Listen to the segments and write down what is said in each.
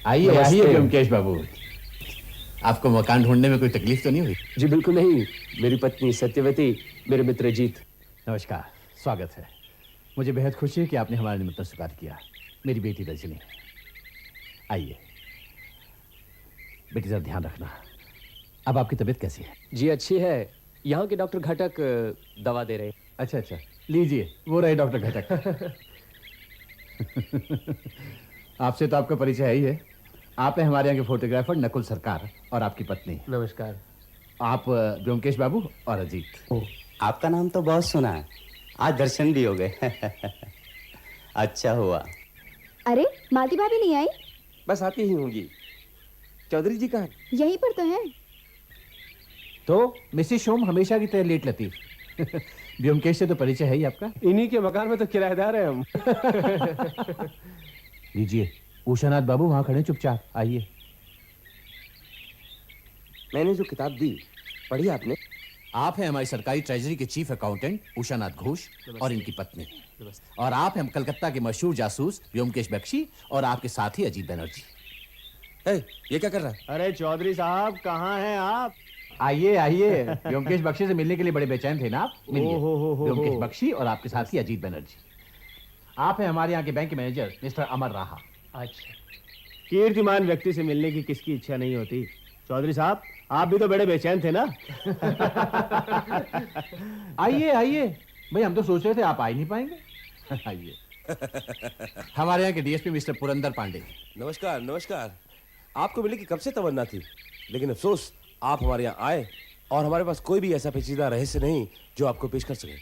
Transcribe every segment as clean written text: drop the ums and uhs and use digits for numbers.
आइए आइए ब्योमकेश बाबू। आपको मकान ढूंढने में कोई तकलीफ तो नहीं हुई? जी बिल्कुल नहीं। मेरी पत्नी सत्यवती, मेरे मित्र जीत। नमस्कार, स्वागत है। मुझे बेहद खुशी है कि आपने हमारा निमंत्रण स्वीकार किया। मेरी बेटी रजनी। आइए बेटी, जरा ध्यान रखना। अब आपकी तबीयत कैसी है? जी अच्छी है। यहाँ के डॉक्टर घटक दवा दे रहे हैं। अच्छा अच्छा, लीजिए, वो रहे डॉक्टर घटक। आपसे तो आपका परिचय है ही है। आप हैं हमारे यहाँ के फोटोग्राफर नकुल सरकार और आपकी पत्नी। नमस्कार। आप ब्योमकेश बाबू और अजीत। आपका नाम तो बहुत सुना है, आज दर्शन भी हो गए। अच्छा हुआ। अरे मालती भाभी नहीं आई? बस आती ही होंगी। चौधरी जी कहाँ? यहीं पर तो हैं। तो मिसिस शोम हमेशा की तरह लेट लतीफ। ब्योमकेश से तो परिचय है ही आपका। इन्हीं के मकान में तो किराएदार है हम। लीजिए, उषानाथ बाबू वहां खड़े, चुपचाप आइए। मैंने जो किताब दी पढ़ी आपने? आप हैं हमारी सरकारी ट्रेजरी के चीफ अकाउंटेंट उषानाथ घोष और इनकी पत्नी। और आप हैं कलकत्ता के मशहूर जासूस ब्योमकेश बख्शी और आपके साथी अजीत बनर्जी। ये क्या कर रहा है? अरे चौधरी साहब कहाँ हैं आप? आइए आइए। ब्योमकेश बख्शी से मिलने के लिए बड़े बेचैन थे ना आप? मिलिए। ब्योमकेश बख्शी और आपके साथी अजीत बनर्जी। आप हैं हमारे यहाँ के बैंक मैनेजर मिस्टर अमर राहा। अच्छा, कीर्तिमान व्यक्ति से मिलने की किसकी इच्छा नहीं होती। चौधरी साहब आप भी तो बड़े बेचैन थे ना। आइए आइए भाई, हम तो सोच रहे थे आप आ ही नहीं पाएंगे। आइए। हमारे यहाँ के डीएसपी मिस्टर पुरंदर पांडे। नमस्कार नमस्कार। आपको मिलने की कब से तमन्ना थी, लेकिन अफसोस आप हमारे यहाँ आए और हमारे पास कोई भी ऐसा पेचीदा रहस्य नहीं जो आपको पेश कर सके।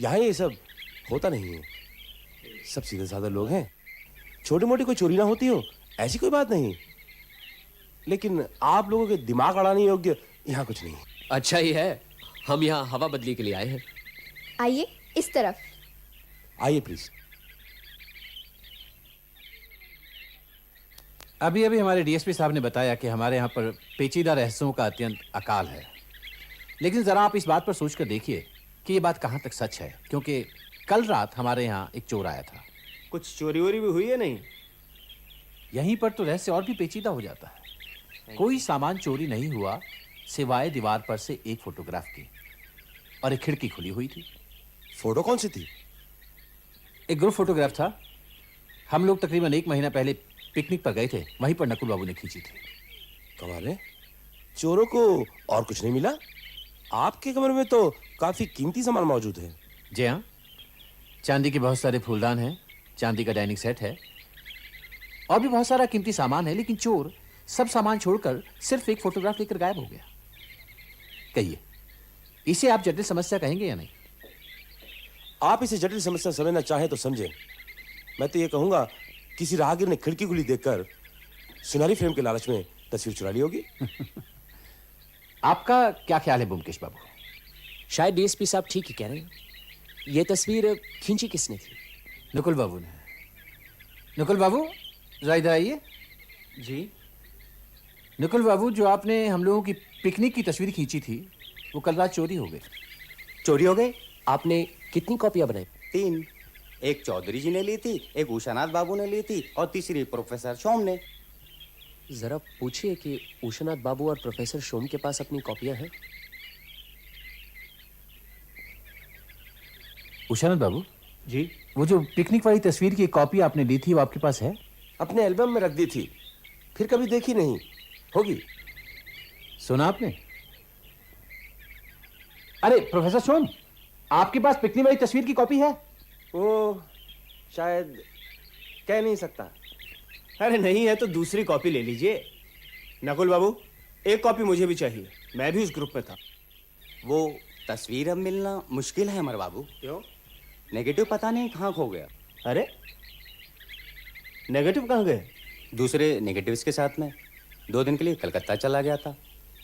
यहाँ ये सब होता नहीं है, सब सीधे साधे लोग हैं। छोटी मोटी कोई चोरी ना होती हो ऐसी कोई बात नहीं, लेकिन आप लोगों के दिमाग अड़ाने योग्य यहाँ कुछ नहीं। अच्छा ही है, हम यहाँ हवा बदली के लिए आए हैं। आइए इस तरफ। आइए प्लीज। अभी अभी हमारे डीएसपी साहब ने बताया कि हमारे यहाँ पर पेचीदा रहस्यों का अत्यंत अकाल है। लेकिन जरा आप इस बात पर सोचकर देखिए कि ये बात कहाँ तक सच है, क्योंकि कल रात हमारे यहाँ एक चोर आया था। कुछ चोरी वोरी भी हुई है? नहीं। यहीं पर तो रहस्य और भी पेचीदा हो जाता है। कोई सामान चोरी नहीं हुआ सिवाय दीवार पर से एक फोटोग्राफ की, और एक खिड़की खुली हुई थी। फोटो कौन सी थी? एक ग्रुप फोटोग्राफ था। हम लोग तकरीबन 1 महीना पहले पिकनिक पर गए थे, वहीं पर नकुल बाबू ने खींची थी। कमाल है, चोरों को और कुछ नहीं मिला। आपके कमरे में तो काफी कीमती सामान मौजूद है। जी हाँ, चांदी के बहुत सारे फूलदान हैं, चांदी का डाइनिंग सेट है और भी बहुत सारा कीमती सामान है। लेकिन चोर सब सामान छोड़कर सिर्फ एक फोटोग्राफ लेकर गायब हो गया। कहिए, इसे आप जटिल समस्या कहेंगे या नहीं? आप इसे जटिल समस्या समझना चाहें तो समझें। मैं तो ये कहूंगा, किसी राहगीर ने खिड़की खुली देखकर सुनहरी फ्रेम के लालच में तस्वीर चुरा ली होगी। आपका क्या ख्याल है ब्योमकेश बाबू? शायद डीएसपी साहब ठीक ही कह रहे हैं। ये तस्वीर खींची किसने थी? नकुल बाबू ने। नकुल बाबू जरा इधर आइए। जी। नकुल बाबू, जो आपने हम लोगों की पिकनिक की तस्वीर खींची थी वो कल रात चोरी हो गई। चोरी हो गए? आपने कितनी कॉपियां बनाई? 3। एक चौधरी जी ने ली थी, एक उषानाथ बाबू ने ली थी और तीसरी प्रोफेसर शोम ने। जरा पूछिए कि उषानाथ बाबू और प्रोफेसर शोम के पास अपनी कॉपियां हैं। उषानाथ बाबू जी। वो जो पिकनिक वाली तस्वीर की कॉपी आपने ली थी वो आपके पास है? अपने एल्बम में रख दी थी, फिर कभी देखी नहीं होगी। सुना आपने? अरे प्रोफेसर शोम, आपके पास पिकनिक वाली तस्वीर की कॉपी है? वो शायद कह नहीं सकता। अरे नहीं है तो दूसरी कॉपी ले लीजिए। नकुल बाबू, एक कॉपी मुझे भी चाहिए, मैं भी उस ग्रुप में था। वो तस्वीर अब मिलना मुश्किल है अमर बाबू। क्यों? नेगेटिव पता नहीं कहाँ खो गया। अरे नेगेटिव कहाँ गए? दूसरे नेगेटिव्स के साथ में 2 दिन के लिए कलकत्ता चला गया था।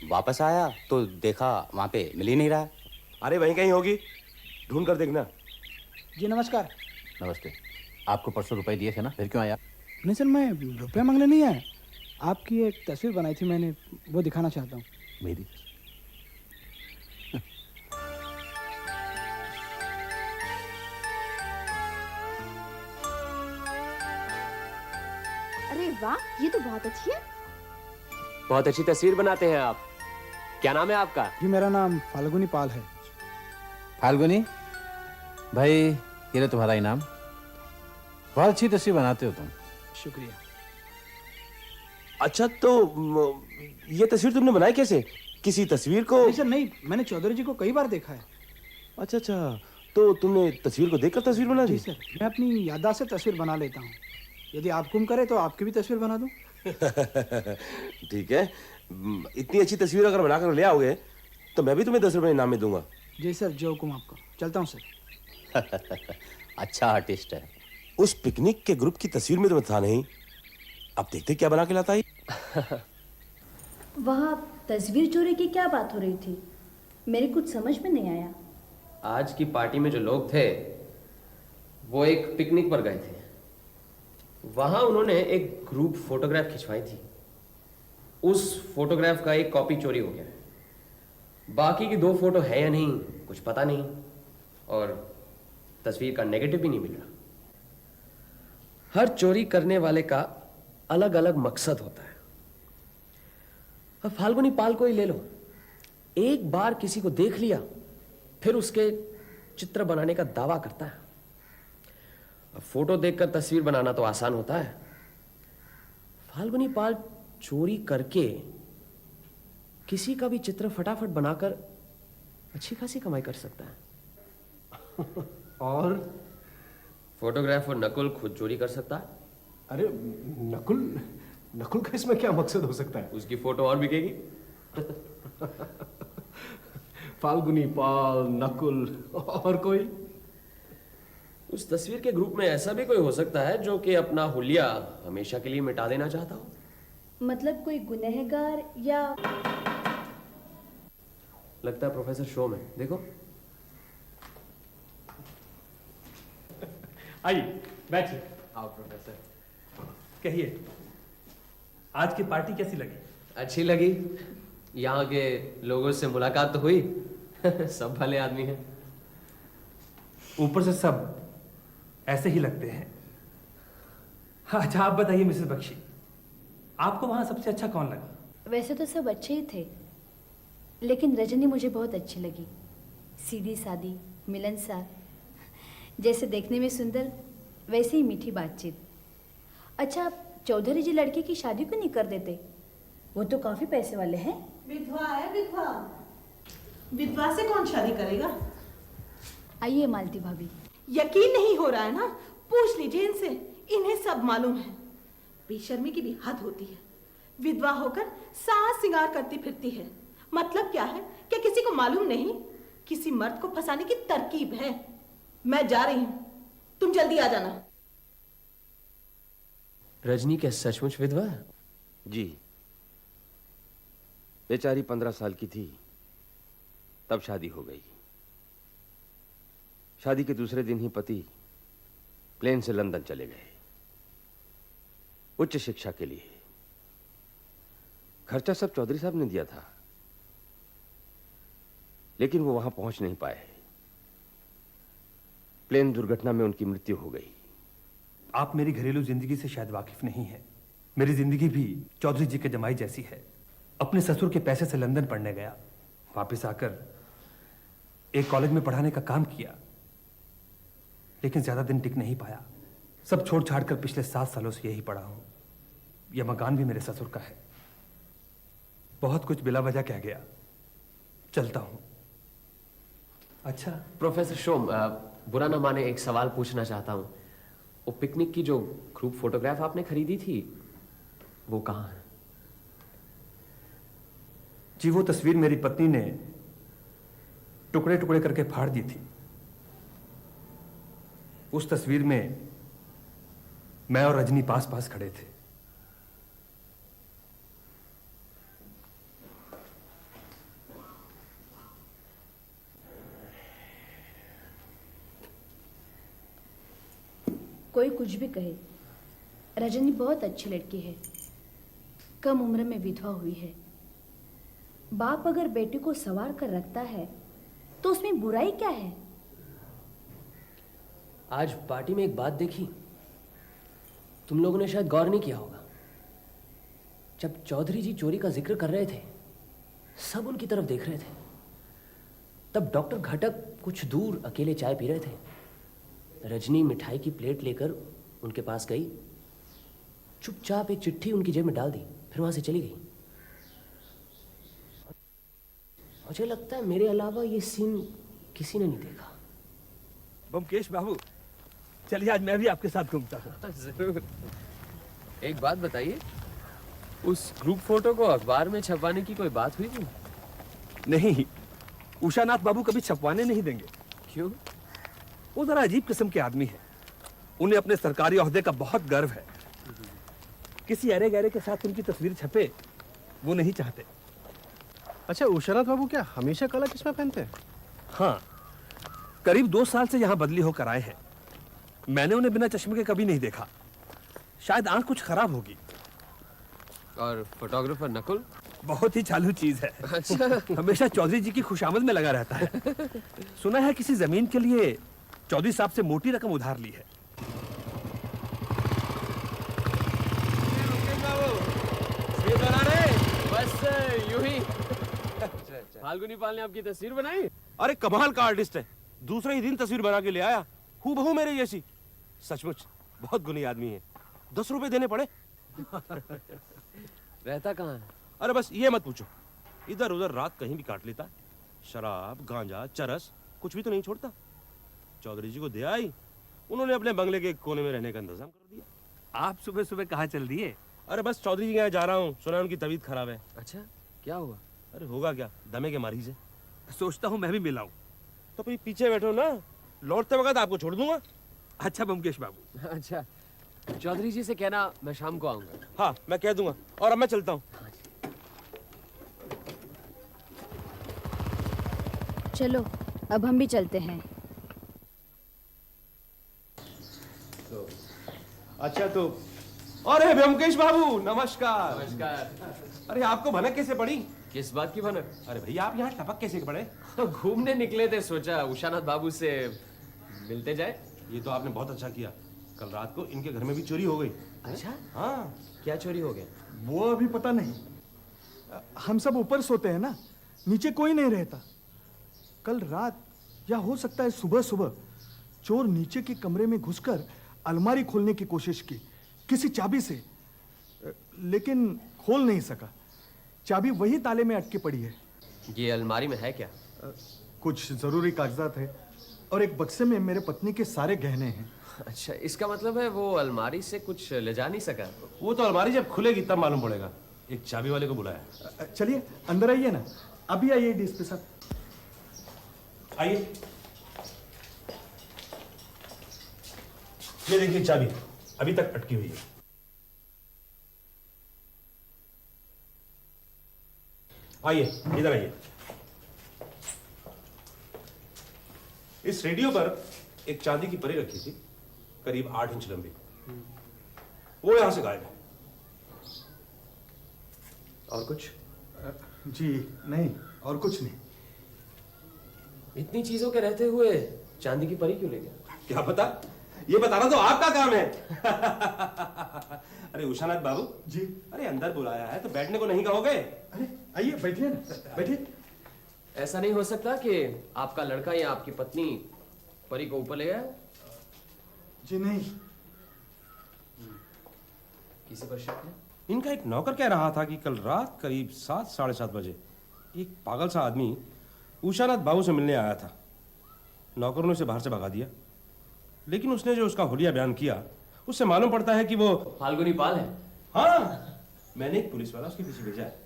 वापस आया तो देखा वहाँ पे मिल ही नहीं रहा। अरे वहीं कहीं होगी, ढूंढ कर देखना। जी नमस्कार। नमस्ते। आपको परसों रुपए दिए थे ना, फिर क्यों आया? नहीं सर, मैं रुपये मांगने नहीं आया। आपकी एक तस्वीर बनाई थी मैंने, वो दिखाना चाहता हूँ। मेरी? अरे वाह, ये तो बहुत अच्छी है। बहुत अच्छी तस्वीर बनाते हैं आप। क्या नाम है आपका? जी मेरा नाम फाल्गुनी पाल है। फाल्गुनी भाई, ये लो तुम्हारा इनाम। बहुत अच्छी तस्वीर बनाते हो तुम। शुक्रिया। अच्छा तो ये तस्वीर तुमने बनाई कैसे? किसी तस्वीर को? नहीं सर नहीं, मैंने चौधरी जी को कई बार देखा है। अच्छा अच्छा, तो तुमने तस्वीर को देखकर तस्वीर बना जी दी? सर, मैं अपनी याददाश्त से तस्वीर बना लेता हूँ। यदि आप हुक्म करें तो आपकी भी तस्वीर बना दूं। ठीक है, इतनी अच्छी तस्वीर अगर बनाकर ले आओगे तो मैं भी तुम्हें 10 रुपए इनाम में दूंगा। जी सर, जो हुक्म आपका। चलता हूँ सर। अच्छा आर्टिस्ट है। उस पिकनिक के ग्रुप की तस्वीर में तो मैं था नहीं, अब देखते क्या बना के लाता है। वहाँ तस्वीर चोरी की क्या बात हो रही थी? मेरे कुछ समझ में नहीं आया। आज की पार्टी में जो लोग थे वो एक पिकनिक पर गए थे। वहां उन्होंने एक ग्रुप फोटोग्राफ खिंचवाई थी। उस फोटोग्राफ का एक कॉपी चोरी हो गया है। बाकी की 2 फोटो है या नहीं कुछ पता नहीं, और तस्वीर का नेगेटिव भी नहीं मिल रहा। हर चोरी करने वाले का अलग अलग मकसद होता है। अब फाल्गुनी पाल को ही ले लो, एक बार किसी को देख लिया फिर उसके चित्र बनाने का दावा करता है। अब फोटो देखकर तस्वीर बनाना तो आसान होता है, फाल्गुनी पाल चोरी करके किसी का भी चित्र फटाफट बनाकर अच्छी खासी कमाई कर सकता है। और फोटोग्राफर नकुल खुद चोरी कर सकता है। अरे नकुल, नकुल का इसमें क्या मकसद हो सकता है? उसकी फोटो और बिकेगी। फाल्गुनी पाल, नकुल और कोई? उस तस्वीर के ग्रुप में ऐसा भी कोई हो सकता है जो कि अपना हुलिया हमेशा के लिए मिटा देना चाहता हो। मतलब कोई गुनहगार या... लगता है प्रोफेसर शो में, देखो। आइए बैठिए। आओ प्रोफेसर। कहिए, आज की पार्टी कैसी लगी? अच्छी लगी। यहाँ के लोगों से मुलाकात तो हुई। सब भले आदमी हैं। ऊपर से सब ऐसे ही लगते हैं। अच्छा आप बताइए मिसेस बख्शी, आपको वहां सबसे अच्छा कौन लगा? वैसे तो सब अच्छे ही थे, लेकिन रजनी मुझे बहुत अच्छी लगी। सीधी सादी, मिलनसार, जैसे देखने में सुंदर वैसे ही मीठी बातचीत। अच्छा, चौधरी जी लड़के की शादी क्यों नहीं कर देते? वो तो काफी पैसे वाले हैं। विधवा है, विधवा। विधवा से कौन शादी करेगा? आइए मालती भाभी। यकीन नहीं हो रहा है ना? पूछ लीजिए इनसे, इन्हें सब मालूम है। बेशर्मी की भी हद होती है। विधवा होकर सास सिंगार करती फिरती है। मतलब क्या है? क्या किसी को मालूम नहीं? किसी मर्द को फंसाने की तरकीब है। मैं जा रही हूं, तुम जल्दी आ जाना। रजनी क्या सचमुच विधवा है? जी, बेचारी 15 साल की थी तब शादी हो गई। शादी के दूसरे दिन ही पति प्लेन से लंदन चले गए उच्च शिक्षा के लिए। खर्चा सब चौधरी साहब ने दिया था, लेकिन वो वहां पहुंच नहीं पाए। प्लेन दुर्घटना में उनकी मृत्यु हो गई। आप मेरी घरेलू जिंदगी से शायद वाकिफ नहीं है। मेरी जिंदगी भी चौधरी जी के जमाई जैसी है। अपने ससुर के पैसे से लंदन पढ़ने गया, वापस आकर एक कॉलेज में पढ़ाने का काम किया, लेकिन ज्यादा दिन टिक नहीं पाया। सब छोड़ छाड़ कर पिछले 7 सालों से यही पढ़ा हूं। यह मकान भी मेरे ससुर का है। बहुत कुछ बिला वजह कह गया, चलता हूं। अच्छा प्रोफेसर शोम, बुरा ना माने, एक सवाल पूछना चाहता हूं। वो पिकनिक की जो ग्रुप फोटोग्राफ आपने खरीदी थी वो कहाँ है? जी वो तस्वीर मेरी पत्नी ने टुकड़े टुकड़े करके फाड़ दी थी। उस तस्वीर में मैं और रजनी पास पास खड़े थे। कोई कुछ भी कहे, रजनी बहुत अच्छी लड़की है। कम उम्र में विधवा हुई है। बाप अगर बेटी को संवार कर रखता है तो उसमें बुराई क्या है? आज पार्टी में एक बात देखी, तुम लोगों ने शायद गौर नहीं किया होगा। जब चौधरी जी चोरी का जिक्र कर रहे थे, सब उनकी तरफ देख रहे थे। तब डॉक्टर घटक कुछ दूर अकेले चाय पी रहे थे। रजनी मिठाई की प्लेट लेकर उनके पास गई, चुपचाप एक चिट्ठी उनकी जेब में डाल दी, फिर वहां से चली गई। मुझे लगता है मेरे अलावा ये सीन किसी ने नहीं देखा। बमकेश बाबू, चलिए आज मैं भी आपके साथ घूमता हूँ। जरूर। एक बात बताइए, उस ग्रुप फोटो को अखबार में छपवाने की कोई बात हुई थी? नहीं, उषानाथ बाबू कभी छपवाने नहीं देंगे। क्यों? वो जरा अजीब किस्म के आदमी हैं। उन्हें अपने सरकारी ओहदे का बहुत गर्व है। किसी अरे गहरे के साथ उनकी तस्वीर छपे वो नहीं चाहते। अच्छा, उषानाथ बाबू क्या हमेशा काला चश्मा पहनते हैं? हाँ, करीब 2 साल से यहाँ बदली होकर आए हैं। मैंने उन्हें बिना चश्मे के कभी नहीं देखा। शायद आंख कुछ खराब होगी। और फोटोग्राफर नकुल? बहुत ही चालू चीज है। अच्छा। हमेशा चौधरी जी की खुशामद में लगा रहता है। सुना है किसी जमीन के लिए चौधरी साहब से मोटी रकम उधार ली है। बस यूं ही। फाल्गुनी पाल ने आपकी तस्वीर बनाई? अरे कमाल का आर्टिस्ट है, दूसरे ही दिन तस्वीर बना के ले आया, हूबहू मेरे जैसी। सचमुच बहुत गुनी आदमी है। 10 रुपए देने पड़े। रहता कहाँ है? अरे बस ये मत पूछो, इधर उधर रात कहीं भी काट लेता। शराब, गांजा, चरस कुछ भी तो नहीं छोड़ता। चौधरी जी को दे आई, उन्होंने अपने बंगले के कोने में रहने का इंतजाम कर दिया। आप सुबह सुबह कहाँ चल दिए? अरे बस चौधरी जी के यहाँ जा रहा हूँ, सुना है उनकी तबीयत खराब है। अच्छा, क्या हुआ? अरे होगा क्या, दमे के मारी से। सोचता हूँ मैं भी मिलाऊं। तो फिर पीछे बैठो ना, लौटते वक्त आपको छोड़ दूंगा। अच्छा बमकेश बाबू। अच्छा, चौधरी जी से कहना मैं शाम को आऊंगा। हाँ, मैं कह दूंगा। और अब मैं चलता हूँ। चलो अब हम भी चलते हैं। अच्छा तो अरे ब्योमकेश बाबू, नमस्कार। नमस्कार। अरे आपको भनक कैसे पड़ी? किस बात की भनक? अरे भैया, आप यहाँ टपक कैसे पड़े? घूमने निकले थे, सोचा उषानाथ बाबू से मिलते जाए। ये तो आपने बहुत अच्छा किया। कल रात को इनके घर में भी चोरी हो गई। अच्छा, हाँ। क्या चोरी हो गया? वो अभी पता नहीं। हम सब ऊपर सोते हैं ना, नीचे कोई नहीं रहता। कल रात या हो सकता है सुबह सुबह चोर नीचे के कमरे में घुसकर अलमारी खोलने की कोशिश की किसी चाबी से, लेकिन खोल नहीं सका। चाबी वही ताले में अटकी पड़ी है। ये अलमारी में है क्या? कुछ जरूरी कागजात है और एक बक्से में मेरे पत्नी के सारे गहने हैं। अच्छा, इसका मतलब है वो अलमारी से कुछ ले जा नहीं सका। वो तो अलमारी जब खुलेगी तब मालूम पड़ेगा। एक चाबी वाले को बुलाया। चलिए अंदर आइए ना, अभी आइए डीएसपी साहब। आइए। ये देखिए चाबी, अभी तक अटकी हुई है। आइए, इधर आइए। इस रेडियो पर एक चांदी की परी रखी थी, करीब 8 इंच लंबी। वो यहां से गायब है। और कुछ? जी नहीं, और कुछ नहीं। इतनी चीजों के रहते हुए चांदी की परी क्यों ले गया? क्या पता, ये बताना तो आपका काम है। अरे उषानाथ बाबू जी। अरे अंदर बुलाया है तो बैठने को नहीं कहोगे? अरे आइए, बैठिए ना, बैठिए। ऐसा नहीं हो सकता कि आपका लड़का या आपकी पत्नी परी को ऊपर ले गया? जी नहीं। किसी पर शक है? इनका एक नौकर कह रहा था कि कल रात करीब 7, साढ़े 7 बजे एक पागल सा आदमी उषानाथ बाबू से मिलने आया था। नौकर ने उसे बाहर से भगा दिया, लेकिन उसने जो उसका हुलिया बयान किया उससे मालूम पड़ता है कि वो फाल्गुनी पाल है। हाँ, मैंने एक पुलिस वाला उसके पीछे भेजा है।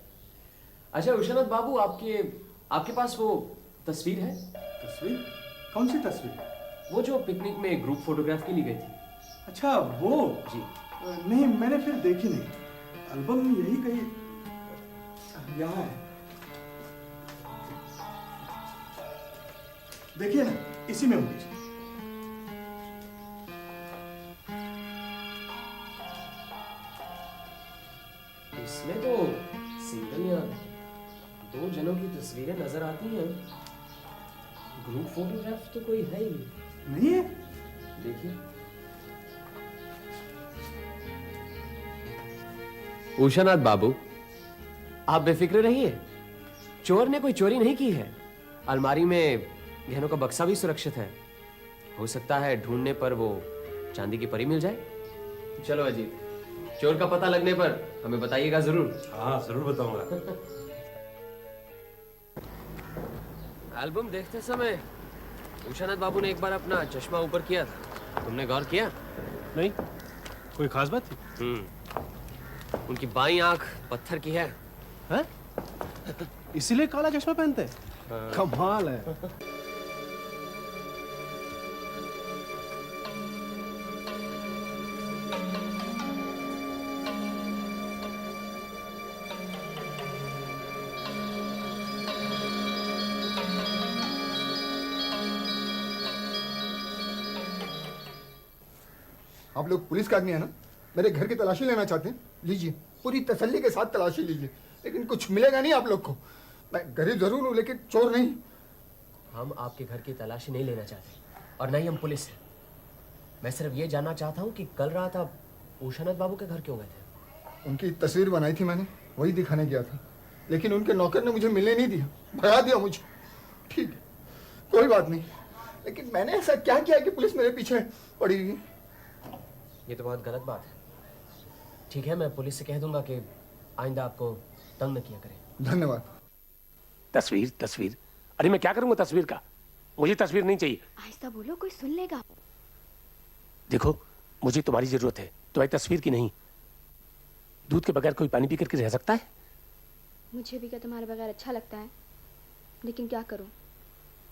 अच्छा उषानाथ बाबू, आपके पास वो तस्वीर है? तस्वीर? कौन सी तस्वीर? वो जो पिकनिक में ग्रुप फोटोग्राफ के लिए गई थी। अच्छा वो जी। नहीं, मैंने फिर देखी नहीं। एल्बम यही कहीं यहाँ है। देखिए ना, इसी में होगी। इसमें तो सिंगल या 2 जनों की तस्वीरें नजर आती हैं। ग्रुप फोटोग्राफ तो कोई है ही नहीं है। देखिए। उषानाथ बाबू, आप बेफिक्र रहिए, चोर ने कोई चोरी नहीं की है। अलमारी में गहनों का बक्सा भी सुरक्षित है। हो सकता है ढूंढने पर वो चांदी की परी मिल जाए। चलो अजीत, चोर का पता लगने पर हमें बताइएगा जरूर। हाँ जरूर बताऊंगा। एल्बम देखते समय उषानाथ बाबू ने एक बार अपना चश्मा ऊपर किया था, तुमने गौर किया? नहीं, कोई खास बात थी? उनकी बाईं आंख पत्थर की है। हैं? इसीलिए काला चश्मा पहनते हैं? कमाल है। आप लोग पुलिस का आदमी है ना, मेरे घर की तलाशी लेना चाहते हैं? लीजिए, पूरी तसल्ली के साथ तलाशी लीजिए, लेकिन कुछ मिलेगा नहीं आप लोग को। मैं गरीब जरूर हूँ लेकिन चोर नहीं। हम आपके घर की तलाशी नहीं लेना चाहते और न ही हम पुलिस हैं। मैं सिर्फ ये जानना चाहता हूँ कि कल रात आप उषानाथ बाबू के घर क्यों गए थे? उनकी तस्वीर बनाई थी मैंने, वही दिखाने गया था, लेकिन उनके नौकर ने मुझे मिलने नहीं दिया, भगा दिया मुझे। ठीक है, कोई बात नहीं, लेकिन मैंने ऐसा क्या किया कि पुलिस मेरे पीछे पड़ी हुई? ये तो बहुत गलत बात है। ठीक है, मैं पुलिस से कह दूंगा कि आइंदा आपको तंग न किया करें। धन्यवाद। तस्वीर तस्वीर, अरे मैं क्या करूंगा तस्वीर का? मुझे तस्वीर नहीं चाहिए। आहिस्ता बोलो, कोई सुन लेगा। देखो, मुझे तुम्हारी जरूरत है, तुम्हारी तस्वीर की नहीं। दूध के बगैर कोई पानी पी करके रह सकता है? मुझे भी क्या तुम्हारे बगैर अच्छा लगता है, लेकिन क्या करूं,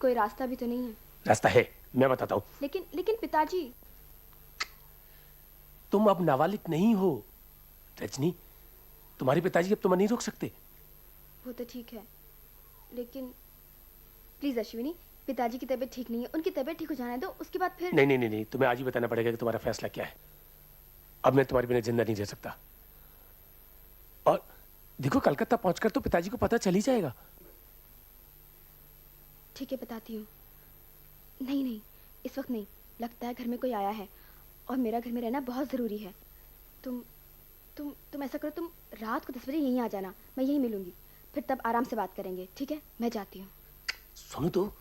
कोई रास्ता भी तो नहीं है। रास्ता है, मैं बताता हूँ। लेकिन पिताजी। तुम अब नाबालिग नहीं हो रजनी, तुम्हारे पिताजी अब तुम्हें नहीं रोक सकते। वो तो ठीक है, लेकिन प्लीज अश्विनी, पिताजी की तबीयत ठीक नहीं है, उनकी तबीयत ठीक हो जाने दो, उसके बाद फिर। नहीं नहीं नहीं नहीं, तुम्हें आज ही बताना पड़ेगा कि तुम्हारा फैसला क्या है। अब मैं तुम्हारे बिना जिंदा नहीं रह सकता। और देखो, कलकत्ता पहुंचकर तो पिताजी को पता चल ही जाएगा। ठीक है, बताती हूँ। नहीं, इस वक्त नहीं, लगता है घर में कोई आया है और मेरा घर में रहना बहुत जरूरी है। तुम ऐसा करो, तुम रात को 10 बजे यहीं आ जाना, मैं यहीं मिलूंगी, फिर तब आराम से बात करेंगे। ठीक है, मैं जाती हूँ। सुनो तो,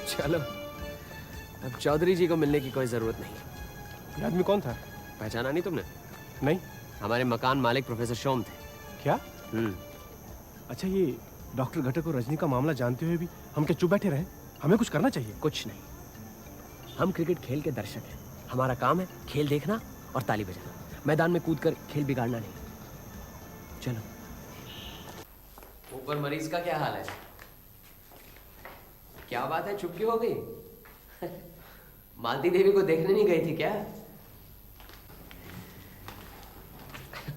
चलो, अब चौधरी जी को मिलने की कोई जरूरत नहीं। ये आदमी कौन था? पहचाना नहीं तुमने? नहीं। हमारे मकान मालिक प्रोफेसर शोम थे। क्या? अच्छा, ये डॉक्टर घटक और रजनी का मामला जानते हुए भी हम क्या चुप बैठे रहे? हमें कुछ करना चाहिए। कुछ नहीं, हम क्रिकेट खेल के दर्शक हैं। हमारा काम है खेल देखना और ताली बजाना, मैदान में कूदकर खेल बिगाड़ना नहीं। चलो। ऊपर मरीज का क्या हाल है? क्या बात है, चुप क्यों हो गई? मालती देवी को देखने नहीं गई थी क्या?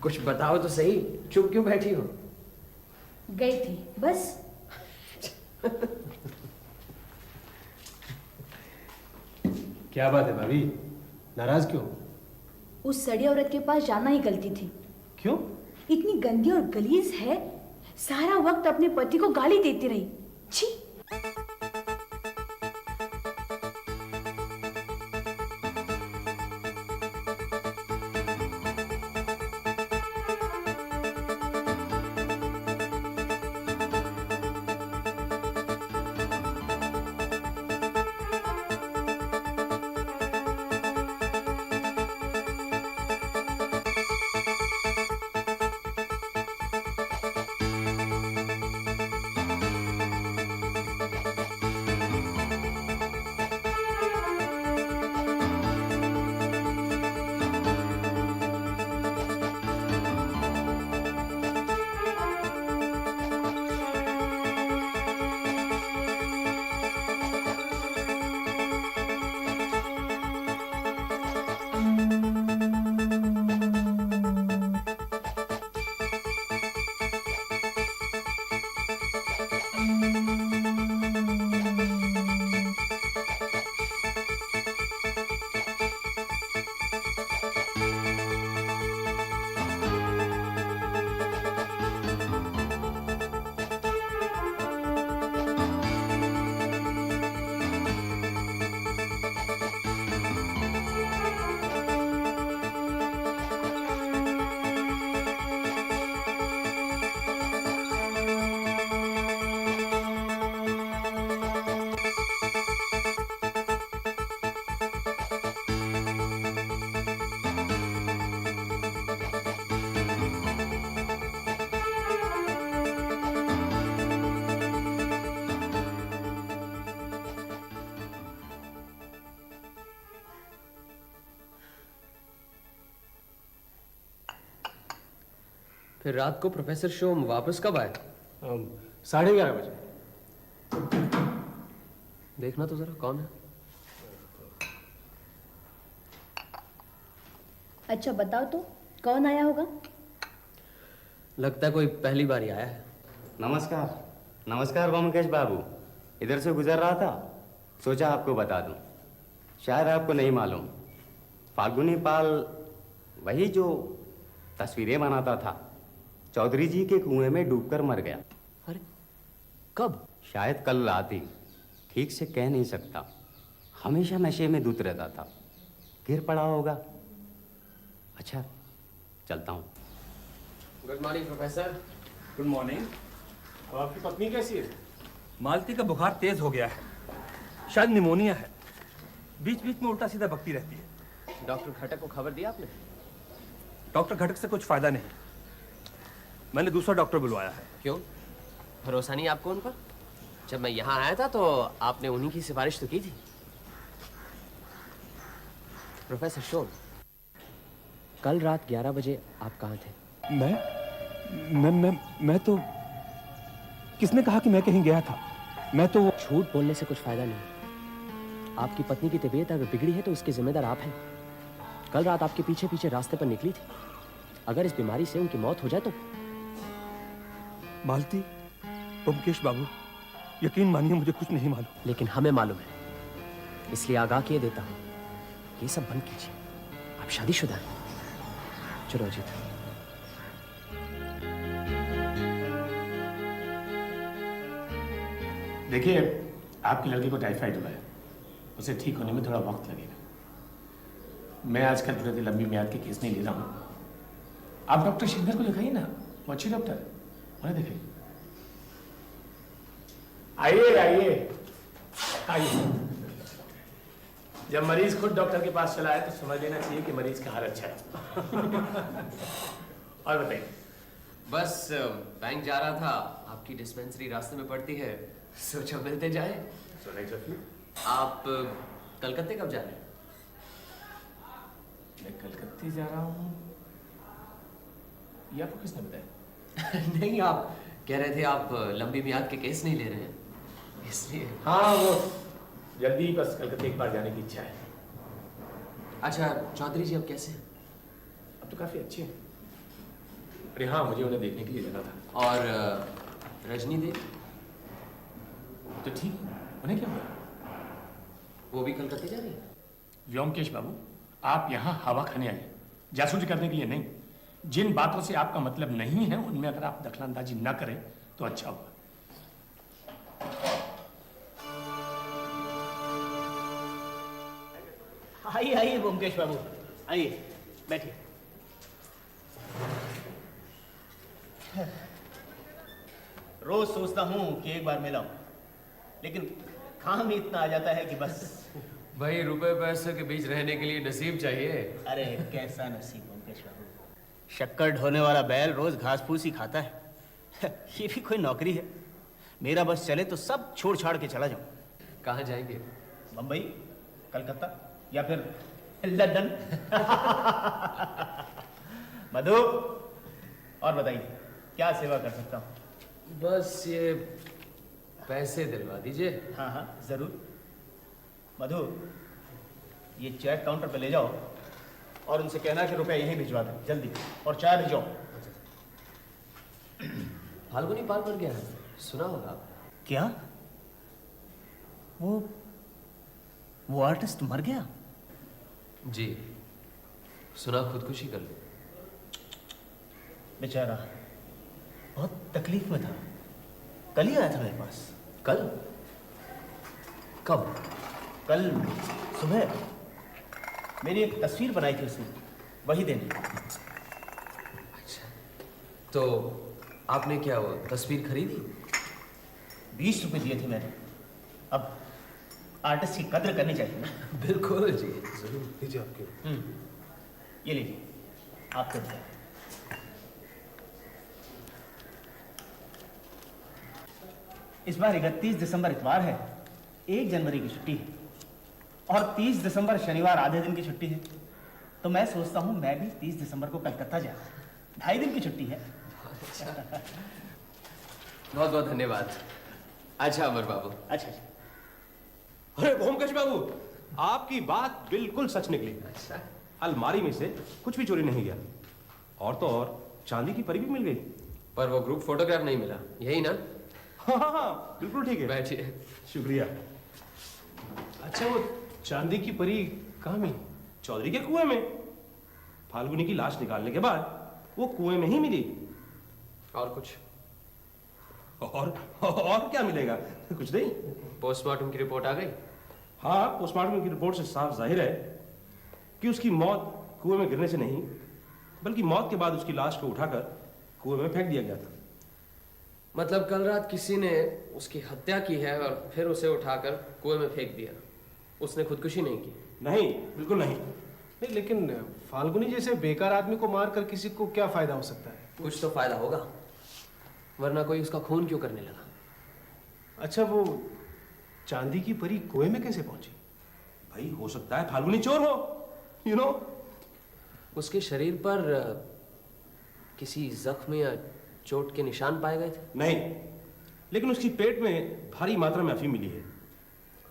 कुछ बताओ तो सही, चुप क्यों बैठी हो? गई थी बस। क्या बात है भाभी, नाराज क्यों? उस सड़ी औरत के पास जाना ही गलती थी। क्यों? इतनी गंदी और गलीज है, सारा वक्त अपने पति को गाली देती रही। छी। फिर रात को प्रोफेसर शोम वापस कब आए? 11:30 बजे। देखना तो जरा कौन है। अच्छा बताओ तो, कौन आया होगा? लगता है कोई पहली बार ही आया है। नमस्कार। नमस्कार ब्योमकेश बाबू। इधर से गुजर रहा था, सोचा आपको बता दूं। शायद आपको नहीं मालूम, फाल्गुनी पाल वही जो तस्वीरें बनाता था, चौधरी जी के कुएं में डूबकर मर गया। अरे कब? शायद कल रात ही, ठीक से कह नहीं सकता। हमेशा नशे में धुत रहता था, गिर पड़ा होगा। अच्छा, चलता हूँ। Good morning professor. Good morning. अब आपकी पत्नी कैसी है? मालती का बुखार तेज हो गया है, शायद निमोनिया है। बीच बीच में उल्टा सीधा बकती रहती है। डॉक्टर घटक को खबर दी आपने? डॉक्टर घटक से कुछ फायदा नहीं, मैंने दूसरा डॉक्टर बुलवाया है। क्यों, भरोसा नहीं आपको उन पर? जब मैं यहाँ आया था तो आपने उन्हीं की सिफारिश तो की थी। प्रोफेसर शोम, कल रात 11 बजे आप कहाँ थे? मैं तो, किसने कहा कि मैं कहीं गया था? मैं तो झूठ बोलने से कुछ फायदा नहीं। आपकी पत्नी की तबीयत अगर बिगड़ी है तो इसके जिम्मेदार आप हैं। कल रात आपके पीछे पीछे रास्ते पर निकली थी। अगर इस बीमारी से उनकी मौत हो जाए तो? मालती, ब्योमकेश बाबू, यकीन मानिए मुझे कुछ नहीं मालूम। लेकिन हमें मालूम है, इसलिए आगाह किए देता हूँ, ये सब बंद कीजिए। आप शादीशुदा हैं। चलो अजीत। देखिए, आपकी लड़की को टाइफाइड हुआ है, उसे ठीक होने में थोड़ा वक्त लगेगा। मैं आजकल थोड़ी लंबी म्याद के केस नहीं ले रहा हूँ। आप डॉक्टर शिंदर को दिखाइए ना, वो अच्छे डॉक्टर है, उन्हें दिखाइए। आइए आइए आइए। जब मरीज खुद डॉक्टर के पास चला है तो समझ लेना चाहिए कि मरीज का हाल अच्छा है। और बताइए। बस बैंक जा रहा था, आपकी डिस्पेंसरी रास्ते में पड़ती है, सोचा मिलते जाए। आप कलकत्ते कब जा रहे हैं? मैं कलकत्ते जा रहा हूँ, ये आपको किसने बताया? नहीं, आप कह रहे थे आप लंबी मियाद के केस नहीं ले रहे हैं, इसलिए। हाँ, वो जल्दी बस कलकत्ते एक बार जाने की इच्छा है। अच्छा, चौधरी जी अब कैसे हैं? अब तो काफी अच्छे हैं। अरे हाँ, मुझे उन्हें देखने के लिए जाना था। और रजनी देवी? तो ठीक है, उन्हें क्या हुआ? वो भी कलकत्ते जा रही है? व्योमकेश बाबू, आप यहाँ हवा खाने आए, जासूसी करने के लिए नहीं। जिन बातों से आपका मतलब नहीं है उनमें अगर आप दखलंदाजी ना करें तो अच्छा होगा। आइए आइए ब्योमकेश बाबू, आइए बैठिए। रोज सोचता हूँ कि एक बार मिलाऊं, लेकिन काम ही इतना आ जाता है कि बस। भाई, रुपए पैसे के बीच रहने के लिए नसीब चाहिए। अरे कैसा नसीब ब्योमकेश बाबू, शक्कर ढोने वाला बैल रोज घास फूस ही खाता है। ये भी कोई नौकरी है? मेरा बस चले तो सब छोड़ छाड़ के चला जाऊं। कहाँ जाएंगे? बम्बई, कलकत्ता या फिर लंदन। मधु, और बताइए क्या सेवा कर सकता हूँ? बस ये पैसे दिलवा दीजिए। हाँ हाँ जरूर। मधु, ये चेक काउंटर पे ले जाओ और उनसे कहना कि रुपए यहीं भिजवा दें जल्दी, और चाय भिजवाओ। फाल्गुनी पाल मर गया है, सुना होगा। क्या? वो आर्टिस्ट मर गया? जी, सुना खुदकुशी कर ली। बेचारा बहुत तकलीफ में था, कल ही आया था मेरे पास। कल? कब? कल सुबह मेरी एक तस्वीर बनाई थी उसने, वही देने। अच्छा, तो आपने क्या वो तस्वीर खरीदी? 20 रुपए दिए थे मैंने। अब आर्टिस्ट की कद्र करनी चाहिए ना। बिल्कुल जी, जरूर दीजिए आपके। ये लीजिए, आपको दिया। इस बार 31 दिसंबर इतवार है, 1 जनवरी की छुट्टी है और 30 दिसंबर शनिवार आधे दिन की छुट्टी है। तो मैं सोचता हूँ मैं भी 30 दिसंबर को कलकत्ता जाऊँ, 2.5 दिन की छुट्टी है। बहुत बहुत धन्यवाद। अच्छा अमर बाबू। अच्छा अरे ओमकेश बाबू, आपकी बात बिल्कुल सच निकली। अच्छा, अलमारी में से कुछ भी चोरी नहीं गया, और तो और चांदी की परी भी मिल गई। पर वो ग्रुप फोटोग्राफ नहीं मिला, यही ना? हाँ हाँ हाँ, बिल्कुल ठीक है। बैठिए। शुक्रिया। अच्छा, वो चांदी की परी कहाँ मिली? चौधरी के कुएं में। फाल्गुनी की लाश निकालने के बाद वो कुएं में ही मिली। और कुछ? और क्या मिलेगा? कुछ नहीं। पोस्टमार्टम की रिपोर्ट आ गई? हाँ, पोस्टमार्टम की रिपोर्ट से साफ जाहिर है कि उसकी मौत कुएं में गिरने से नहीं, बल्कि मौत के बाद उसकी लाश को उठाकर कुएं में फेंक दिया गया था। मतलब कल रात किसी ने उसकी हत्या की है और फिर उसे उठाकर कुएं में फेंक दिया। उसने खुदकुशी नहीं की? नहीं, बिल्कुल नहीं। नहीं, लेकिन फाल्गुनी जैसे बेकार आदमी को मारकर किसी को क्या फायदा हो सकता है? कुछ तो फायदा होगा, वरना कोई उसका खून क्यों करने लगा? अच्छा, वो चांदी की परी कुएं में कैसे पहुंची? भाई, हो सकता है फाल्गुनी चोर हो, यू नो। उसके शरीर पर किसी जख्म या चोट के निशान पाए गए थे? नहीं, लेकिन उसकी पेट में भारी मात्रा में अफीम मिली है।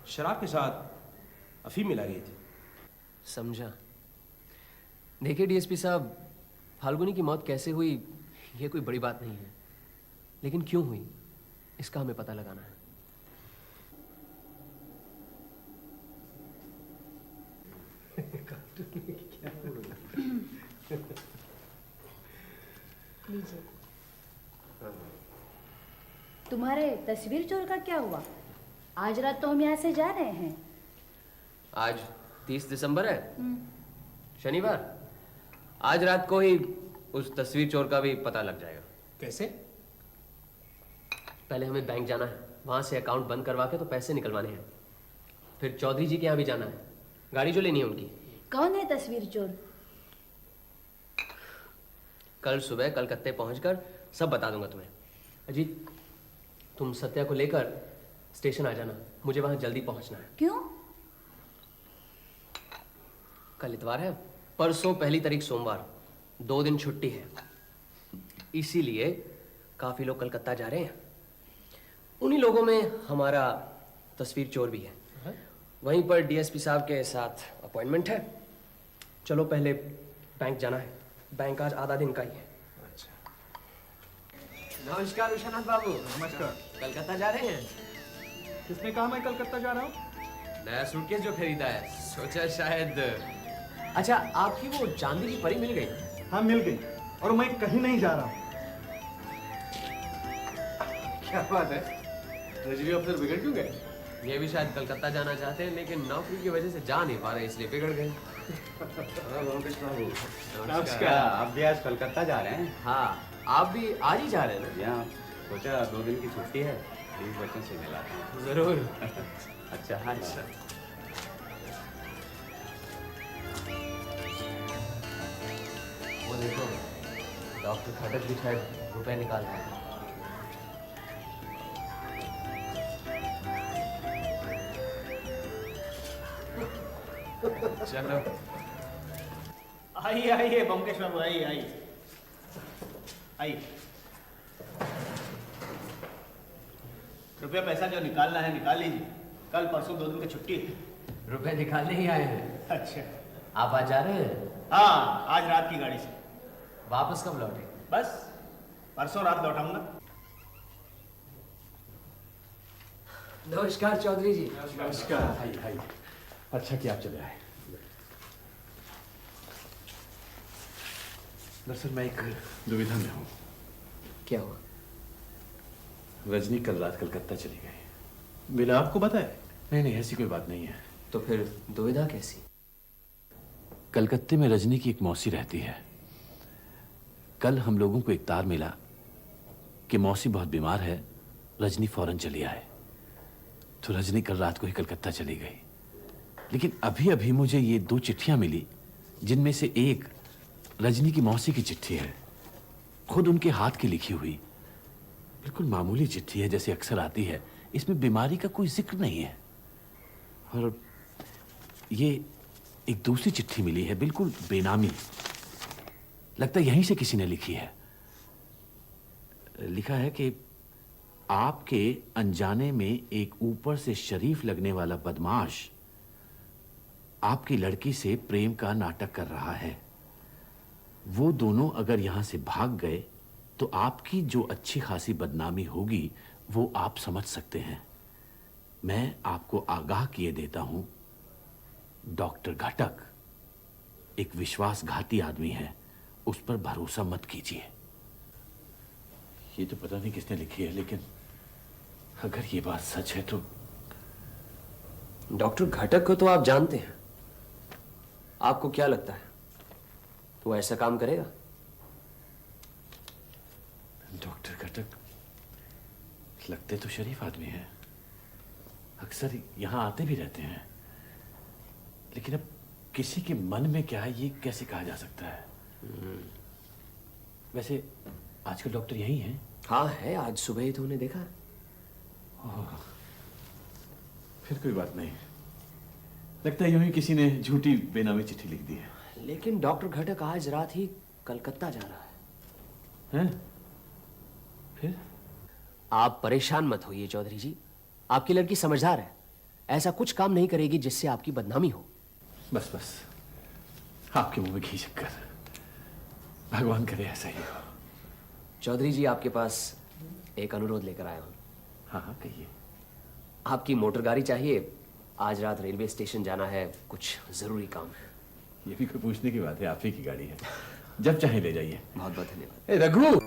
शराब के साथ अफीम मिला गई थी। समझा। देखिए डीएसपी साहब, फाल्गुनी की मौत कैसे हुई ये कोई बड़ी बात नहीं है, लेकिन क्यों हुई इसका हमें पता लगाना है। लीजिए। तुम्हारे तस्वीर चोर का क्या हुआ? आज रात तो हम यहाँ से जा रहे हैं। आज 30 दिसंबर है, शनिवार। आज रात को ही उस तस्वीर चोर का भी पता लग जाएगा। कैसे? पहले हमें बैंक जाना है, वहां से अकाउंट बंद करवा के तो पैसे निकलवाने हैं। फिर चौधरी जी के यहाँ भी जाना है, गाड़ी जो लेनी है उनकी। कौन है तस्वीर चोर? कल सुबह कलकत्ते पहुंचकर सब बता दूंगा तुम्हें। अजीत, तुम सत्या को लेकर स्टेशन आ जाना, मुझे वहां जल्दी पहुंचना है। क्यों? कल इतवार है, परसों 1 तारीख सोमवार, 2 दिन छुट्टी है, इसीलिए काफी लोग कलकत्ता जा रहे हैं। उन्हीं लोगों में हमारा तस्वीर चोर भी है। वहीं पर डीएसपी साहब के साथ अपॉइंटमेंट है। चलो पहले बैंक जाना है, बैंक आज आधा दिन का ही है। नमस्कार विश्वनाथ बाबू। नमस्कार। कलकत्ता जा रहे हैं? किसने कहा मैं कलकत्ता जा रहा हूँ? नया सूटकेस जो खरीदा है, सोचा शायद। अच्छा, आपकी वो चांदी की परी मिल गई? हाँ, मिल गई, और मैं कहीं नहीं जा रहा हूँ। क्या बात है, रजनी अफसर बिगड़ क्यों गए? ये भी शायद कलकत्ता जाना चाहते हैं, लेकिन नौकरी की वजह से जा नहीं पा रहे, इसलिए बिगड़ गए। नमस्कार। आप भी आज कलकत्ता जा रहे हैं? हाँ, आप भी आज ही जा रहे हैं ना? यहाँ सोचा 2 दिन की छुट्टी है, प्लीज बच्चों से मिलाता हूँ। जरूर। अच्छा हाँ। वो देखो, डॉक्टर खटक भी शायद रुपए निकाल रहे हैं। चलो आइए आइए बमकेश बाबू, आइए आइए आइए। रुपया पैसा जो निकालना है निकाल लीजिए, कल परसों 2 दिन की छुट्टी है। रुपए निकालने ही आए हैं? अच्छा। आप आज जा रहे हैं? हाँ, आज रात की गाड़ी से। वापस कब लौटे? बस परसों रात लौटाऊंगा। नमस्कार चौधरी जी। नमस्कार। हाय। अच्छा कि आप चले आए। दरअसल मैं एक दुविधा में हूँ। क्या हुआ? रजनी कल रात कलकत्ता चली गई। बिना आपको बताए? नहीं, ऐसी कोई बात नहीं है। तो फिर दुविधा कैसी? कलकत्ते में रजनी की एक मौसी रहती है। कल हम लोगों को एक तार मिला कि मौसी बहुत बीमार है, रजनी फौरन चली आए। तो रजनी कल रात को ही कलकत्ता चली गई। लेकिन अभी अभी मुझे ये 2 चिट्ठियां मिली, जिनमें से एक रजनी की मौसी की चिट्ठी है, खुद उनके हाथ की लिखी हुई। बिल्कुल मामूली चिट्ठी है, जैसे अक्सर आती है। इसमें बीमारी का कोई जिक्र नहीं है। और ये एक दूसरी चिट्ठी मिली है, बिल्कुल बेनामी। लगता है यहीं से किसी ने लिखी है। लिखा है कि आपके अनजाने में एक ऊपर से शरीफ लगने वाला बदमाश आपकी लड़की से प्रेम का नाटक कर रहा है। वो दोनों अगर यहां से भाग गए तो आपकी जो अच्छी खासी बदनामी होगी वो आप समझ सकते हैं। मैं आपको आगाह किए देता हूं, डॉक्टर घटक एक विश्वासघाती आदमी है, उस पर भरोसा मत कीजिए। ये तो पता नहीं किसने लिखी है, लेकिन अगर ये बात सच है तो। डॉक्टर घटक को तो आप जानते हैं, आपको क्या लगता है वो ऐसा काम करेगा? डॉक्टर घटक लगते तो शरीफ आदमी हैं, अक्सर यहां आते भी रहते हैं, लेकिन अब किसी के मन में क्या है ये कैसे कहा जा सकता है? वैसे आजकल डॉक्टर यही हैं? हाँ है, आज सुबह ही तो उन्हें देखा। फिर कोई बात नहीं, लगता है यूं ही किसी ने झूठी बेनामी चिट्ठी लिख दी है। लेकिन डॉक्टर घटक आज रात ही कलकत्ता जा रहा है। हैं? फिर? आप परेशान मत होइए चौधरी जी, आपकी लड़की समझदार है, ऐसा कुछ काम नहीं करेगी जिससे आपकी बदनामी हो। बस बस, आपके मुंह में घी शक्कर, भगवान करे ऐसा ही हो। चौधरी जी आपके पास एक अनुरोध लेकर आया हूं। हाँ हाँ कहिए। आपकी मोटर गाड़ी चाहिए, आज रात रेलवे स्टेशन जाना है, कुछ जरूरी काम है। ये भी कोई पूछने की बात है, आप ही की गाड़ी है, जब चाहे ले जाइए। बहुत बहुत धन्यवाद। ए रघु,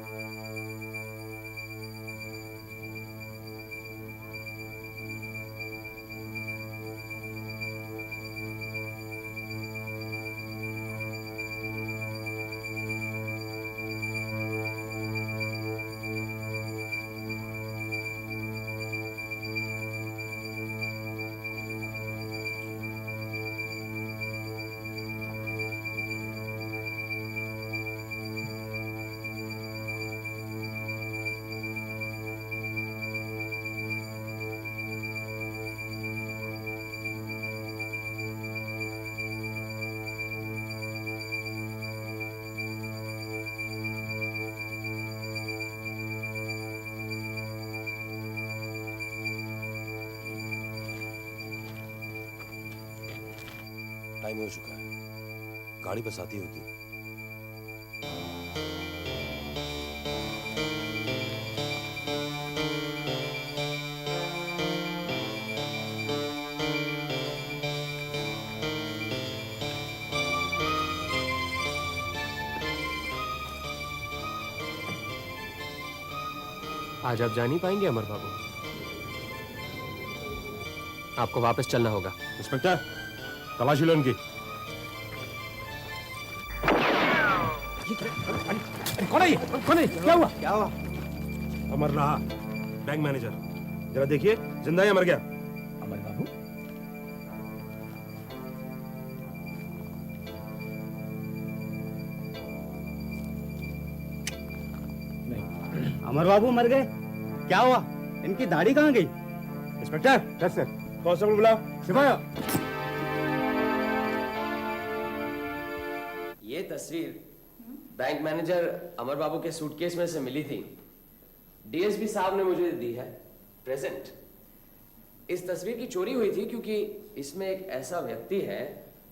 टाइम हो चुका है, गाड़ी बस आती होगी। आज आप जा नहीं पाएंगे अमर बाबू, आपको वापस चलना होगा। इंस्पेक्टर, तलाशी लो इनकी। कौन है ये? कौन है? क्या हुआ? क्या हुआ? अमर रहा, बैंक मैनेजर। जरा देखिए, जिंदा या मर गया? अमर बाबू, अमर बाबू मर गए? क्या हुआ? इनकी दाढ़ी कहाँ गई? इंस्पेक्टर। Yes sir. कांस्टेबल बुलाओ। सिपाही। ये तस्वीर बैंक मैनेजर अमर बाबू के सूटकेस में से मिली थी, डीएसपी साहब ने मुझे दी है, प्रेजेंट। इस तस्वीर की चोरी हुई थी क्योंकि इसमें एक ऐसा व्यक्ति है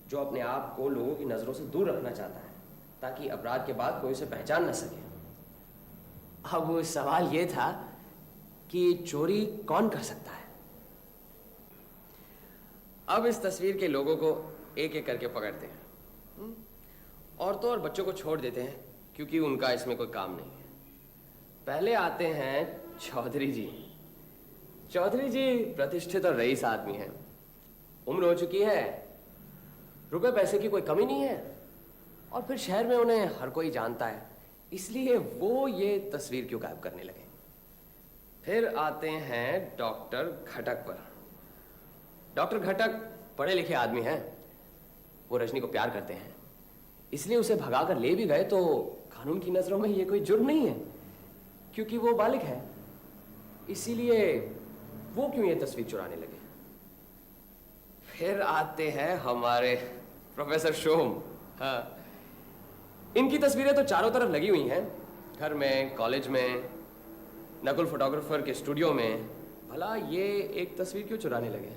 जो अपने आप को लोगों की नजरों से दूर रखना चाहता है ताकि अपराध के बाद कोई उसे पहचान न सके। अब वो सवाल ये था कि चोरी कौन कर सकता है। अब इस तस्वीर के लोगों को एक एक करके पकड़ते हैं, औरतों और बच्चों को छोड़ देते हैं क्योंकि उनका इसमें कोई काम नहीं है। पहले आते हैं चौधरी जी। चौधरी जी प्रतिष्ठित और रईस आदमी हैं, उम्र हो चुकी है, रुपए पैसे की कोई कमी नहीं है, और फिर शहर में उन्हें हर कोई जानता है, इसलिए वो ये तस्वीर क्यों गायब करने लगे। फिर आते हैं डॉक्टर घटक पर। डॉक्टर घटक पढ़े लिखे आदमी हैं, वो रजनी को प्यार करते हैं, इसलिए उसे भगाकर ले भी गए तो कानून की नजरों में ये कोई जुर्म नहीं है क्योंकि वो बालिग है, इसीलिए वो क्यों ये तस्वीर चुराने लगे। फिर आते हैं हमारे प्रोफेसर शोम। हाँ, इनकी तस्वीरें तो चारों तरफ लगी हुई हैं, घर में, कॉलेज में, नकुल फोटोग्राफर के स्टूडियो में भला ये एक तस्वीर क्यों चुराने लगे?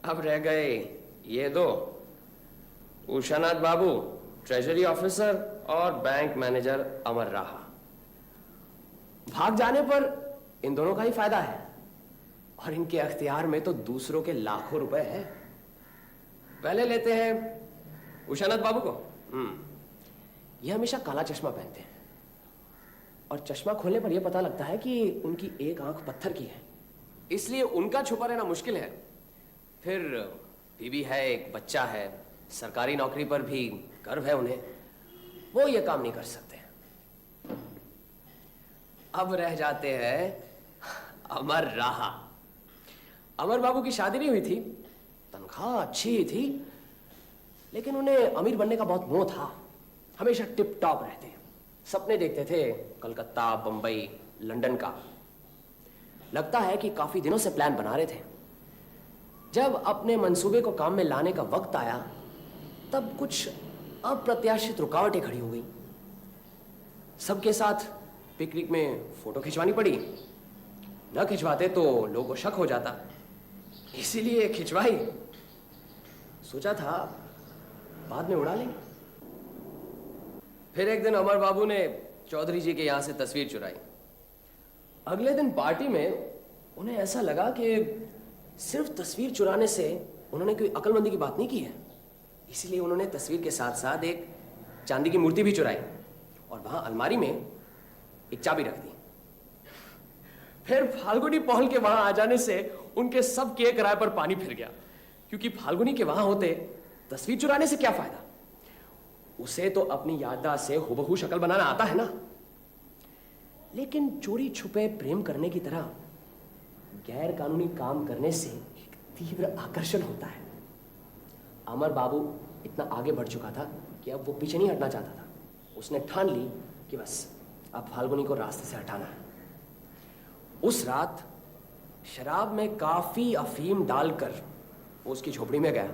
अब रह गए ये दो, उषानाथ बाबू ट्रेजरी ऑफिसर और बैंक मैनेजर अमर राहा। भाग जाने पर इन दोनों का ही फायदा है और इनके अख्तियार में तो दूसरों के लाखों रुपए हैं। पहले लेते हैं उषानाथ बाबू को। ये हमेशा काला चश्मा पहनते हैं और चश्मा खोलने पर यह पता लगता है कि उनकी एक आंख पत्थर की है, इसलिए उनका छुपा रहना मुश्किल है। फिर बीवी है, एक बच्चा है, सरकारी नौकरी पर भी गर्व है उन्हें, वो ये काम नहीं कर सकते। अब रह जाते हैं अमर राहा। अमर बाबू की शादी नहीं हुई थी, तनख्वाह अच्छी ही थी, लेकिन उन्हें अमीर बनने का बहुत मोह था। हमेशा टिप टॉप रहते, सपने देखते थे कलकत्ता, बंबई, लंदन का। लगता है कि काफी दिनों से प्लान बना रहे थे। जब अपने मंसूबे को काम में लाने का वक्त आया, तब कुछ अप्रत्याशित रुकावटें खड़ी हो गई। सबके साथ पिकनिक में फोटो खिंचवानी पड़ी। न खिंचवाते तो लोगों को शक हो जाता, इसीलिए खिंचवाई। सोचा था बाद में उड़ा लेंगे। फिर एक दिन अमर बाबू ने चौधरी जी के यहां से तस्वीर चुराई। अगले दिन पार्टी में उन्हें ऐसा लगा कि सिर्फ तस्वीर चुराने से उन्होंने कोई अक्लमंदी की बात नहीं की है, इसलिए उन्होंने तस्वीर के साथ साथ एक चांदी की मूर्ति भी चुराई और वहां अलमारी में एक चाबी रख दी। फिर फाल्गुनी पहल के वहां आ जाने से उनके सब किए किराए पर पानी फिर गया, क्योंकि फाल्गुनी के वहां होते तस्वीर चुराने से क्या फायदा? उसे तो अपनी याददाश्त से हुबहू शक्ल बनाना आता है ना। लेकिन चोरी छुपे प्रेम करने की तरह गैर कानूनी काम करने से एक तीव्र आकर्षण होता है। अमर बाबू इतना आगे बढ़ चुका था कि अब वो पीछे नहीं हटना चाहता था। उसने ठान ली कि बस अब फाल्गुनी को रास्ते से हटाना है। उस रात शराब में काफी अफीम डालकर वो उसकी झोपड़ी में गया,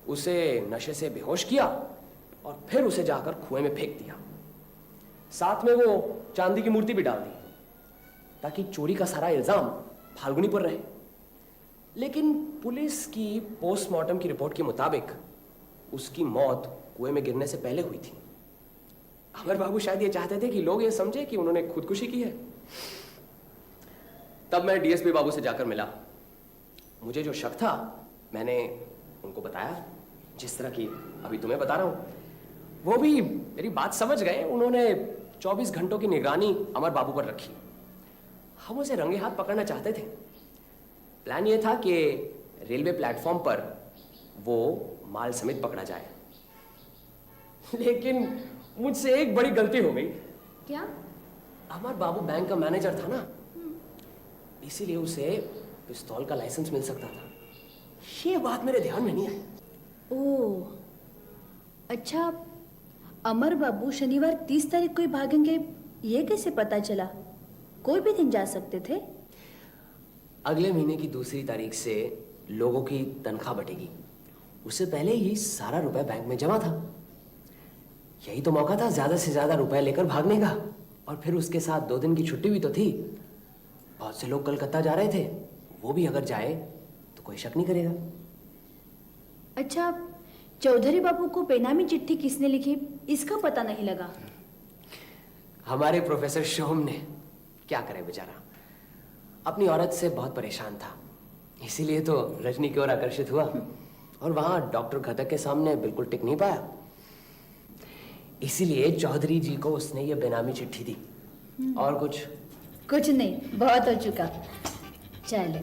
उसे नशे से बेहोश किया और फिर उसे जाकर कुएं में फेंक दिया। साथ में वो चांदी की मूर्ति भी डाल दी ताकि चोरी का सारा इल्जाम फाल्गुनी पर रहे। लेकिन पुलिस की पोस्टमार्टम की रिपोर्ट के मुताबिक उसकी मौत कुएं में गिरने से पहले हुई थी। अमर बाबू शायद ये चाहते थे कि लोग ये समझे कि उन्होंने खुदकुशी की है। तब मैं डीएसपी बाबू से जाकर मिला। मुझे जो शक था मैंने उनको बताया, जिस तरह की अभी तुम्हें बता रहा हूं। वो भी मेरी बात समझ गए। उन्होंने 24 घंटों की निगरानी अमर बाबू पर रखी। हम उसे रंगे हाथ पकड़ना चाहते थे। प्लान ये था कि रेलवे प्लेटफॉर्म पर वो माल समेत पकड़ा जाए। लेकिन मुझसे एक बड़ी गलती हो गई। क्या? अमर बाबू बैंक का मैनेजर था ना, इसीलिए उसे पिस्तौल का लाइसेंस मिल सकता था। ये बात मेरे ध्यान में नहीं आई। ओह, अच्छा, अमर बाबू शनिवार 30 तारीख को ही भागेंगे, ये कैसे पता चला? कोई भी दिन जा सकते थे। अगले महीने की 2 तारीख से लोगों की तनख्वाह बटेगी। उससे पहले ही सारा रुपए बैंक में जमा था। यही तो मौका था ज्यादा से ज्यादा रुपए लेकर भागने का। और फिर उसके साथ 2 दिन की छुट्टी भी तो थी। बहुत से लोग कलकत्ता जा रहे थे, वो भी अगर जाए तो कोई शक नहीं करेगा। अच्छा, चौधरी बाबू को बेनामी चिट्ठी किसने लिखी, इसका पता नहीं लगा। हमारे प्रोफेसर शोम ने। क्या करे बेचारा, अपनी औरत से बहुत परेशान था, इसीलिए तो रजनी की ओर आकर्षित हुआ और वहां डॉक्टर घटक के सामने बिल्कुल टिक नहीं पाया। इसीलिए चौधरी जी को उसने ये बेनामी चिट्ठी दी। और कुछ नहीं, बहुत हो चुका। चले।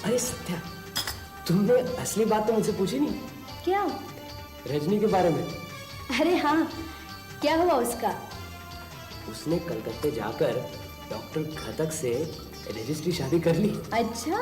अरे सत्या, तुमने असली बात तो मुझसे पूछी नहीं। क्या? रजनी के बारे में। अरे हाँ, क्या हुआ उसका? उसने कलकत्ते जाकर डॉक्टर घटक से रजिस्ट्री शादी कर ली। अच्छा?